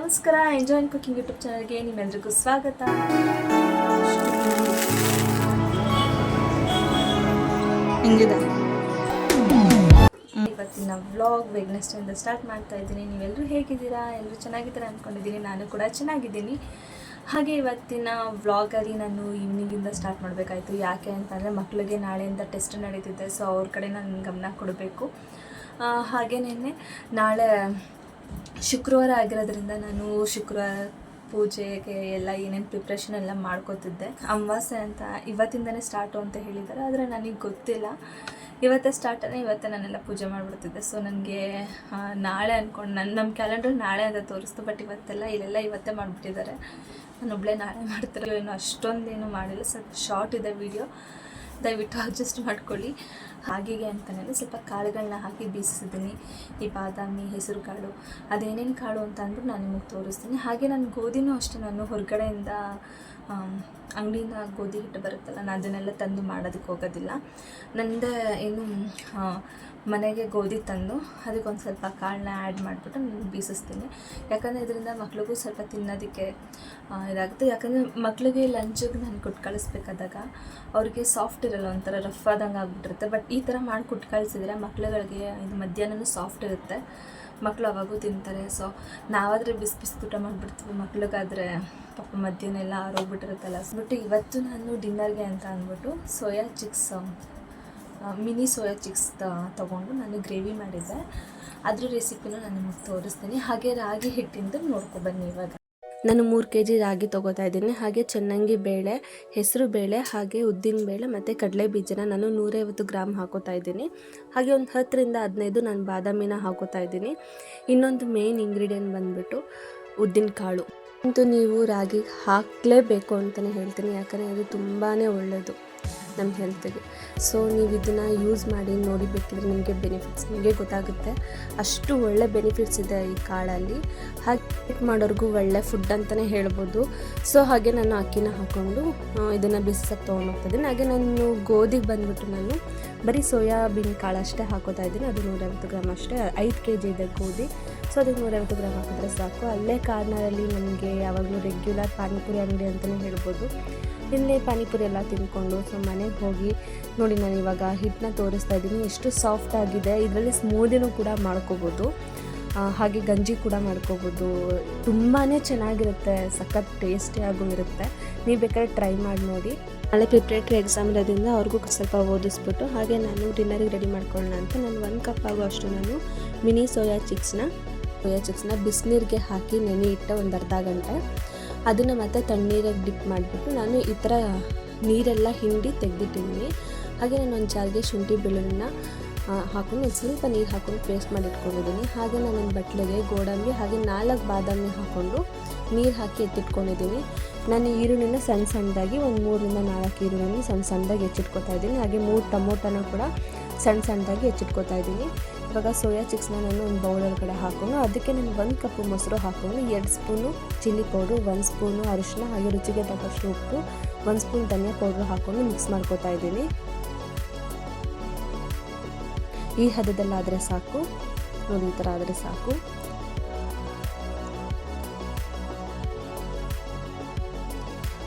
ನಮಸ್ಕಾರ, enjoy cooking YouTube ಚಾನಲ್ಗೆ ನಿಮ್ಮೆಲ್ಲರಿಗೂ ಸ್ವಾಗತ. ಇವತ್ತಿನ ವ್ಲಾಗ್ ವೆಡ್ನೆಸ್ಡೇಯಿಂದ ಸ್ಟಾರ್ಟ್ ಮಾಡ್ತಾ ಇದ್ದೀನಿ. ನೀವೆಲ್ಲರೂ ಹೇಗಿದ್ದೀರಾ? ಎಲ್ಲರೂ ಚೆನ್ನಾಗಿದ್ದೀರಾ ಅಂದ್ಕೊಂಡಿದ್ದೀನಿ. ನಾನು ಕೂಡ ಚೆನ್ನಾಗಿದ್ದೀನಿ. ಹಾಗೆ ಇವತ್ತಿನ ವ್ಲಾಗಲ್ಲಿ ನಾನು ಈವ್ನಿಂಗಿಂದ ಸ್ಟಾರ್ಟ್ ಮಾಡಬೇಕಾಯಿತು. ಯಾಕೆ ಅಂತಂದರೆ ಮಕ್ಕಳಿಗೆ ನಾಳೆಯಿಂದ ಟೆಸ್ಟ್ ನಡೀತಿದೆ, ಸೊ ಅವ್ರ ಕಡೆ ನಾನು ಗಮನ ಕೊಡಬೇಕು. ಹಾಗೆಯೇ ನಾಳೆ ಶುಕ್ರವಾರ ಆಗಿರೋದ್ರಿಂದ ನಾನು ಶುಕ್ರವಾರ ಪೂಜೆಗೆ ಎಲ್ಲ ಏನೇನು ಪ್ರಿಪ್ರೇಷನ್ ಎಲ್ಲ ಮಾಡ್ಕೋತಿದ್ದೆ. ಅಮಾವಾಸ್ಯೆ ಅಂತ ಇವತ್ತಿಂದನೇ ಸ್ಟಾರ್ಟು ಅಂತ ಹೇಳಿದ್ದಾರೆ, ಆದರೆ ನನಗೆ ಗೊತ್ತಿಲ್ಲ. ಇವತ್ತೇ ಇವತ್ತೇ ನಾನೆಲ್ಲ ಪೂಜೆ ಮಾಡಿಬಿಡ್ತಿದ್ದೆ. ಸೊ ನನಗೆ ನಾಳೆ ಅಂದ್ಕೊಂಡು ನಮ್ಮ ಕ್ಯಾಲೆಂಡರ್ ನಾಳೆ ಅಂತ ತೋರಿಸ್ತು, ಬಟ್ ಇಲ್ಲೆಲ್ಲ ಇವತ್ತೇ ಮಾಡಿಬಿಟ್ಟಿದ್ದಾರೆ. ನಾನೊಬ್ಬಳೇ ನಾಳೆ ಮಾಡ್ತಾರೆ. ಏನು ಅಷ್ಟೊಂದೇನು ಮಾಡಿಲ್ಲ, ಸ್ವಲ್ಪ ಶಾರ್ಟ್ ಇದೆ ವಿಡಿಯೋ, ದಯವಿಟ್ಟು ಅಡ್ಜಸ್ಟ್ ಮಾಡ್ಕೊಳ್ಳಿ. ಹಾಗೆ ಅಂತಲೇ ಸ್ವಲ್ಪ ಕಾಳುಗಳನ್ನ ಹಾಕಿ ಬೀಸಿದ್ದೀನಿ. ಈ ಬಾದಾಮಿ, ಹೆಸರು ಕಾಳು, ಅದೇನೇನು ಕಾಳು ಅಂತ ಅಂದ್ಬಿಟ್ಟು ನಾನು ನಿಮಗೆ ತೋರಿಸ್ತೀನಿ. ಹಾಗೆ ನಾನು ಗೋಧಿನೂ ಅಷ್ಟೇ, ನಾನು ಹೊರಗಡೆಯಿಂದ ಅಂಗಡಿಯಿಂದ ಗೋಧಿ ಹಿಟ್ಟು ಬರುತ್ತಲ್ಲ, ನಾನು ಅದನ್ನೆಲ್ಲ ತಂದು ಮಾಡೋದಕ್ಕೆ ಹೋಗೋದಿಲ್ಲ. ನನ್ನದೇ ಏನು ಮನೆಗೆ ಗೋಧಿ ತಂದು ಅದಕ್ಕೊಂದು ಸ್ವಲ್ಪ ಕಾಳನ್ನ ಆ್ಯಡ್ ಮಾಡಿಬಿಟ್ಟು ನಾನು ಬೀಸಿಸ್ತೀನಿ. ಯಾಕಂದರೆ ಇದರಿಂದ ಮಕ್ಳಿಗೂ ಸ್ವಲ್ಪ ತಿನ್ನೋದಕ್ಕೆ ಇದಾಗುತ್ತೆ. ಯಾಕಂದರೆ ಮಕ್ಕಳಿಗೆ ಲಂಚಿಗೆ ನಾನು ಕೊಟ್ಟು ಕಳಿಸ್ಬೇಕಾದಾಗ ಅವ್ರಿಗೆ ಸಾಫ್ಟ್ ಇರಲ್ಲ, ಒಂಥರ ರಫ್ ಆದಂಗೆ ಆಗಿಬಿಟ್ಟಿರುತ್ತೆ. ಬಟ್ ಈ ಥರ ಮಾಡಿ ಕೊಟ್ಟು ಕಳಿಸಿದ್ರೆ ಮಕ್ಳುಗಳಿಗೆ ಇದು ಮಧ್ಯಾಹ್ನವೂ ಸಾಫ್ಟ್ ಇರುತ್ತೆ, ಮಕ್ಕಳು ಅವಾಗೂ ತಿಂತಾರೆ. ಸೊ ನಾವಾದರೆ ಬಿಸಿ ಊಟ ಮಾಡಿಬಿಡ್ತೀವಿ, ಮಕ್ಳಿಗಾದರೆ ಪಾಪ ಮಧ್ಯಾಹ್ನ ಎಲ್ಲ ಆರೋಗ್ಬಿಟ್ಟಿರುತ್ತಲ್ಲ. ಬಟ್ ಇವತ್ತು ನಾನು ಡಿನ್ನರ್ಗೆ ಅಂತ ಅಂದ್ಬಿಟ್ಟು soya chicks, mini soya chicks ತೊಗೊಂಡು ನಾನು ಗ್ರೇವಿ ಮಾಡಿದ್ದೆ. ಅದ್ರ ರೆಸಿಪಿನೂ ನಾನು ನಿಮಗೆ ತೋರಿಸ್ತೀನಿ. ಹಾಗೆ ರಾಗಿ ಹಿಟ್ಟಿಂದ ನೋಡ್ಕೊಬನ್ನಿ. ಇವಾಗ ನಾನು 3 kg ರಾಗಿ ತೊಗೋತಾ ಇದ್ದೀನಿ. ಹಾಗೆ ಚೆನ್ನಾಗಿ ಬೇಳೆ, ಹೆಸರು ಬೇಳೆ, ಹಾಗೆ ಉದ್ದಿನ ಬೇಳೆ ಮತ್ತು ಕಡಲೆ ಬೀಜನ ನಾನು 150 ಗ್ರಾಮ್ ಹಾಕೋತಾ ಇದ್ದೀನಿ. ಹಾಗೆ ಒಂದು 10ರಿಂದ 15 ನಾನು ಬಾದಾಮಿನ ಹಾಕೋತಾ ಇದ್ದೀನಿ. ಇನ್ನೊಂದು ಮೇನ್ ಇಂಗ್ರೀಡಿಯೆಂಟ್ ಬಂದುಬಿಟ್ಟು ಉದ್ದಿನ ಕಾಳು ಅಂತೂ ನೀವು ರಾಗಿ ಹಾಕಲೇಬೇಕು ಅಂತಲೇ ಹೇಳ್ತೀನಿ. ಯಾಕಂದರೆ ಅದು ತುಂಬಾ ಒಳ್ಳೆಯದು ನಮ್ಮ ಹೆಲ್ತಿಗೆ. ಸೊ ನೀವು ಇದನ್ನು ಯೂಸ್ ಮಾಡಿ ನೋಡಿ, ಬೇಕಿದ್ರೆ ನಿಮಗೆ ಬೆನಿಫಿಟ್ಸ್ ನಿಮಗೆ ಗೊತ್ತಾಗುತ್ತೆ. ಅಷ್ಟು ಒಳ್ಳೆ ಬೆನಿಫಿಟ್ಸ್ ಇದೆ ಈ ಕಾಳಲ್ಲಿ. ಹಾಗೆ ಮಾಡೋರಿಗೂ ಒಳ್ಳೆ ಫುಡ್ ಅಂತಲೇ ಹೇಳ್ಬೋದು. ಸೊ ಹಾಗೆ ನಾನು ಅಕ್ಕಿನ ಹಾಕ್ಕೊಂಡು ಇದನ್ನು ಬಿಸಿಸಕ್ಕೆ ತೊಗೊಂಡೋಗ್ತಾಯಿದ್ದೀನಿ. ಹಾಗೆ ನಾನು ಗೋಧಿಗೆ ಬಂದುಬಿಟ್ಟು ನಾನು ಬರೀ ಸೋಯಾಬೀನ್ ಕಾಳು ಅಷ್ಟೇ ಹಾಕೋತಾ ಇದ್ದೀನಿ. ಅದು 150 ಗ್ರಾಮ್ ಅಷ್ಟೇ, 5 kg ಇದೆ ಗೋಧಿ. ಸೊ ಅದಕ್ಕೆ 150 ಗ್ರಾಮ್ ಹಾಕಿದ್ರೆ ಸಾಕು. ಅಲ್ಲೇ ಕಾರ್ನರಲ್ಲಿ ನಮಗೆ ಯಾವಾಗಲೂ ರೆಗ್ಯುಲರ್ ಪಾನಿಪುರಿ ಅಂಗಡಿ ಅಂತಲೇ ಹೇಳ್ಬೋದು. ಇಲ್ಲೇ ಪಾನಿಪುರಿ ಎಲ್ಲ ತಿಂದ್ಕೊಂಡು ಸೊ ಮನೆಗೆ ಹೋಗಿ ನೋಡಿ, ನಾನು ಇವಾಗ ಹಿಟ್ಟನ್ನ ತೋರಿಸ್ತಾ ಇದ್ದೀನಿ. ಎಷ್ಟು ಸಾಫ್ಟ್ ಆಗಿದೆ. ಇದರಲ್ಲಿ ಸ್ಮೂದಿನೂ ಕೂಡ ಮಾಡ್ಕೋಬೋದು, ಹಾಗೆ ಗಂಜಿ ಕೂಡ ಮಾಡ್ಕೋಬೋದು. ತುಂಬಾ ಚೆನ್ನಾಗಿರುತ್ತೆ, ಸಖತ್ ಟೇಸ್ಟಿಯಾಗೂ ಇರುತ್ತೆ. ನೀವು ಬೇಕಾದ್ರೆ ಟ್ರೈ ಮಾಡಿ ನೋಡಿ. ನಾಳೆ ಪ್ರಿಪ್ರೇಟ್ರಿ ಎಕ್ಸಾಮ್ ಇರೋದ್ರಿಂದ ಅವ್ರಿಗೂ ಸ್ವಲ್ಪ ಓದಿಸ್ಬಿಟ್ಟು ಹಾಗೆ ನಾನು ಡಿನ್ನರಿಗೆ ರೆಡಿ ಮಾಡ್ಕೊಳ್ಳೋಣ ಅಂತ ನಾನು 1 ಕಪ್ ಆಗೋ ಅಷ್ಟು ನಾನು ಮಿನಿ ಸೋಯಾ ಚಿಕ್ಸ್ನ ಬಿಸಿನೀರಿಗೆ ಹಾಕಿ ನೆನೆ ಇಟ್ಟು ಒಂದು ಅರ್ಧ ಗಂಟೆ ಅದನ್ನು ಮತ್ತೆ ತಣ್ಣೀರಾಗಿ ಡಿಪ್ ಮಾಡಿಬಿಟ್ಟು ನಾನು ಈ ಥರ ನೀರೆಲ್ಲ ಹಿಂಡಿ ತೆಗೆದಿಟ್ಟಿದ್ದೀನಿ. ಹಾಗೆ ನಾನು ಒಂದು ಜಾರಿಗೆ ಶುಂಠಿ ಬೆಳ್ಳುಳ್ಳಿನ ಹಾಕೊಂಡು ಒಂದು ಸ್ವಲ್ಪ ನೀರು ಹಾಕೊಂಡು ಪೇಸ್ಟ್ ಮಾಡಿ ಇಟ್ಕೊಂಡಿದ್ದೀನಿ. ಹಾಗೆ ನಾನೊಂದು ಬಟ್ಲಿಗೆ ಗೋಡಂಬಿ ಹಾಗೆ 4 ಬಾದಾಮಿ ಹಾಕ್ಕೊಂಡು ನೀರು ಹಾಕಿ ಎತ್ತಿಟ್ಕೊಂಡಿದ್ದೀನಿ. ನಾನು ಈರುಳ್ಳಿನ ಸಣ್ಣದಾಗಿ ಒಂದು 3ರಿಂದ 4 ಈರುಳ್ಳಿನ ಸಣ್ಣದಾಗಿ ಹೆಚ್ಚಿಟ್ಕೊತಾ ಇದ್ದೀನಿ. ಹಾಗೆ 3 ಟೊಮೊಟೊನ ಕೂಡ ಸಣ್ಣದಾಗಿ ಹೆಚ್ಚಿಟ್ಕೊತಾ ಇದ್ದೀನಿ. ಇವಾಗ ಸೋಯಾ ಚಿಕ್ಸ್ನ ನಾನು ಒಂದು ಬೌಲ್ ಒಳಗಡೆ ಹಾಕ್ಕೊಂಡು ಅದಕ್ಕೆ ನಾನು 1 ಕಪ್ ಮೊಸರು ಹಾಕ್ಕೊಂಡು 2 ಸ್ಪೂನು ಚಿಲ್ಲಿ ಪೌಡ್ರು, 1 ಸ್ಪೂನು ಅರಿಶಿನ, ಹಾಗೆ ರುಚಿಗೆ ತಕ್ಕಷ್ಟು ಉಪ್ಪು, 1 ಸ್ಪೂನ್ ಧನಿಯಾ ಪೌಡ್ರು ಹಾಕ್ಕೊಂಡು ಮಿಕ್ಸ್ ಮಾಡ್ಕೊತಾ ಇದ್ದೀನಿ. ಈ ಹದದಲ್ಲಾದರೆ ಸಾಕು ನೋಡಿ, ಈ ಥರ ಆದರೆ ಸಾಕು.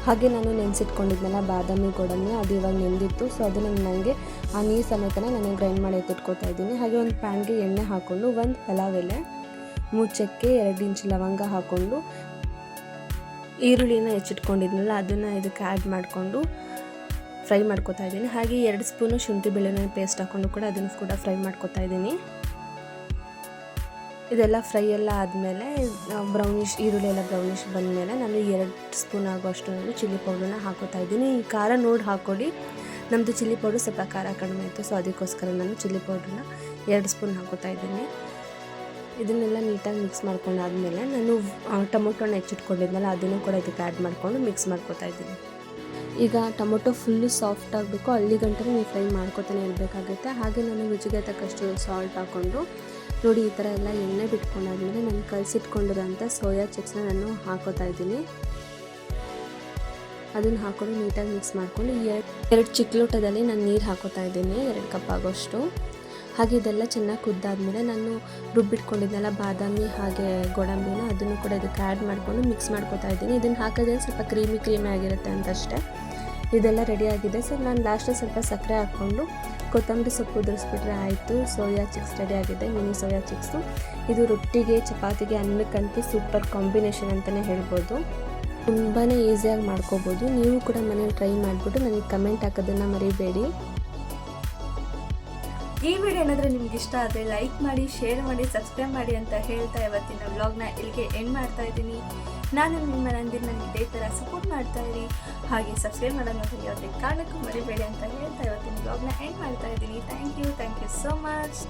ಹಾಗೆ ನಾನು ನೆನೆಸಿಟ್ಕೊಂಡಿದ್ನಲ್ಲ ಬಾದಾಮಿ ಗೋಡಂಬಿ, ಅದು ಇವಾಗ ನೆಂದಿತ್ತು. ಸೊ ಅದನ್ನು ನನಗೆ ಆ ನೀರು ಸಮೇತನ ನಾನು ಗ್ರೈಂಡ್ ಮಾಡಿ ಎತ್ತಿಟ್ಕೊತಾ ಇದ್ದೀನಿ. ಹಾಗೆ ಒಂದು ಪ್ಯಾನ್ಗೆ ಎಣ್ಣೆ ಹಾಕ್ಕೊಂಡು 1 ಪಲಾವ್ ಎಲೆ, 3 ಚಕ್ಕೆ, 2 ಇಂಚು ಲವಂಗ ಹಾಕ್ಕೊಂಡು ಈರುಳ್ಳಿನ ಹೆಚ್ಚಿಟ್ಕೊಂಡಿದ್ನಲ್ಲ ಅದನ್ನು ಇದಕ್ಕೆ ಆ್ಯಡ್ ಮಾಡಿಕೊಂಡು ಫ್ರೈ ಮಾಡ್ಕೊತಾ ಇದ್ದೀನಿ. ಹಾಗೆ 2 ಸ್ಪೂನು ಶುಂಠಿ ಬೆಳ್ಳುಳ್ಳಿ ಪೇಸ್ಟ್ ಹಾಕ್ಕೊಂಡು ಕೂಡ ಅದನ್ನು ಕೂಡ ಫ್ರೈ ಮಾಡ್ಕೊತಾ ಇದ್ದೀನಿ. ಇದೆಲ್ಲ ಫ್ರೈ ಎಲ್ಲ ಆದಮೇಲೆ ಬ್ರೌನಿಶ್ ಈರುಳ್ಳಿ ಎಲ್ಲ ಬ್ರೌನಿಶ್ ಬಂದಮೇಲೆ ನಾನು 2 ಸ್ಪೂನ್ ಆಗುವಷ್ಟು ನಾನು ಚಿಲ್ಲಿ ಪೌಡ್ರನ್ನ ಹಾಕೋತಾ ಇದ್ದೀನಿ. ಈ ಖಾರ ನೋಡಿ ಹಾಕ್ಕೊಡಿ, ನಮ್ಮದು ಚಿಲ್ಲಿ ಪೌಡ್ರ್ ಸ್ವಲ್ಪ ಖಾರ ಕಡಿಮೆ ಇತ್ತು, ಸೊ ಅದಕ್ಕೋಸ್ಕರ ನಾನು ಚಿಲ್ಲಿ ಪೌಡ್ರನ್ನ 2 ಸ್ಪೂನ್ ಹಾಕೋತಾ ಇದ್ದೀನಿ. ಇದನ್ನೆಲ್ಲ ನೀಟಾಗಿ ಮಿಕ್ಸ್ ಮಾಡ್ಕೊಂಡಾದ್ಮೇಲೆ ನಾನು ಟೊಮೊಟೊನ ಹೆಚ್ಚಿಟ್ಕೊಂಡಿದ್ನಲ್ಲ ಅದನ್ನು ಕೂಡ ಇದಕ್ಕೆ ಆ್ಯಡ್ ಮಾಡಿಕೊಂಡು ಮಿಕ್ಸ್ ಮಾಡ್ಕೊತಾ ಇದ್ದೀನಿ. ಈಗ ಟೊಮೊಟೊ ಫುಲ್ಲು ಸಾಫ್ಟ್ ಆಗಬೇಕು, ಅಲ್ಲಿ ಗಂಟೆ ನೀವು ಫ್ರೈ ಮಾಡ್ಕೊತಾನೆ ಇರಬೇಕಾಗುತ್ತೆ. ಹಾಗೆ ನಾನು ರುಚಿಗೆ ತಕ್ಕಷ್ಟು ಸಾಲ್ಟ್ ಹಾಕ್ಕೊಂಡು ನೋಡಿ, ಈ ಥರ ಎಲ್ಲ ಎಣ್ಣೆ ಬಿಟ್ಕೊಂಡಾದ್ಮೇಲೆ ನಾನು ಕಲಸಿಟ್ಕೊಂಡಿರೋಂಥ ಸೋಯಾ ಚಿಕ್ಸ್ನ ನಾನು ಹಾಕೋತಾ ಇದ್ದೀನಿ. ಅದನ್ನು ಹಾಕ್ಕೊಂಡು ನೀಟಾಗಿ ಮಿಕ್ಸ್ ಮಾಡಿಕೊಂಡು 2 ಚಿಕ್ಕ ಲೋಟದಲ್ಲಿ ನಾನು ನೀರು ಹಾಕೋತಾ ಇದ್ದೀನಿ, 2 ಕಪ್ ಆಗೋಷ್ಟು. ಹಾಗೆ ಇದೆಲ್ಲ ಚೆನ್ನಾಗಿ ಕುದ್ದಾದ್ಮೇಲೆ ನಾನು ರುಬ್ಬಿಟ್ಕೊಂಡಿದ್ದೆಲ್ಲ ಬಾದಾಮಿ ಹಾಗೆ ಗೋಡಂಬಿನ ಅದನ್ನು ಕೂಡ ಇದಕ್ಕೆ ಆ್ಯಡ್ ಮಾಡಿಕೊಂಡು ಮಿಕ್ಸ್ ಮಾಡ್ಕೊತಾ ಇದ್ದೀನಿ. ಇದನ್ನು ಹಾಕಿದ್ರೆ ಸ್ವಲ್ಪ ಕ್ರೀಮಿ ಆಗಿರುತ್ತೆ ಅಂತಷ್ಟೇ. ಇದೆಲ್ಲ ರೆಡಿಯಾಗಿದೆ. ಸೊ ನಾನು ಲಾಸ್ಟಲ್ಲಿ ಸ್ವಲ್ಪ ಸಕ್ಕರೆ ಹಾಕ್ಕೊಂಡು ಕೊತ್ತಂಬರಿ ಸೊಪ್ಪು ಉದುರಿಸ್ಬಿಟ್ರೆ ಆಯಿತು. ಸೋಯಾ ಚಿಕ್ಸ್ ರೆಡಿಯಾಗಿದೆ, ಮಿನಿ ಸೋಯಾ ಚಿಕ್ಸು. ಇದು ರೊಟ್ಟಿಗೆ, ಚಪಾತಿಗೆ, ಅನ್ನಕ್ಕಂತೂ ಸೂಪರ್ ಕಾಂಬಿನೇಷನ್ ಅಂತಲೇ ಹೇಳ್ಬೋದು. ತುಂಬಾ ಈಸಿಯಾಗಿ ಮಾಡ್ಕೋಬೋದು. ನೀವು ಕೂಡ ಮನೇಲಿ ಟ್ರೈ ಮಾಡಿಬಿಟ್ಟು ನನಗೆ ಕಮೆಂಟ್ ಹಾಕೋದನ್ನು ಮರಿಬೇಡಿ. ಈ ವಿಡಿಯೋ ಏನಾದರೂ ನಿಮ್ಗೆ ಇಷ್ಟ ಆದರೆ ಲೈಕ್ ಮಾಡಿ, ಶೇರ್ ಮಾಡಿ, ಸಬ್ಸ್ಕ್ರೈಬ್ ಮಾಡಿ ಅಂತ ಹೇಳ್ತಾ ಇವತ್ತಿನ ವ್ಲಾಗ್ನ ಇಲ್ಲಿಗೆ ಎಂಡ್ ಮಾಡ್ತಾ ಇದ್ದೀನಿ. ನಾನು ನಿಮ್ಮ ನಂದಿನಿ, ನನಗೆ ಇದೇ ಥರ ಸಪೋರ್ಟ್ ಮಾಡ್ತಾ ಇರಿ. ಹಾಗೆ ಸಬ್ಸ್ಕ್ರೈಬ್ ಮಾಡೋದು ಯಾವುದೇ ಕಾರಣಕ್ಕೂ ಮರಿಬೇಡಿ ಅಂತ ಹೇಳ್ತಾ ಇವತ್ತಿನ ವ್ಲಾಗ್ನ ಎಂಡ್ ಮಾಡ್ತಾ ಇದ್ದೀನಿ. Thank you so much.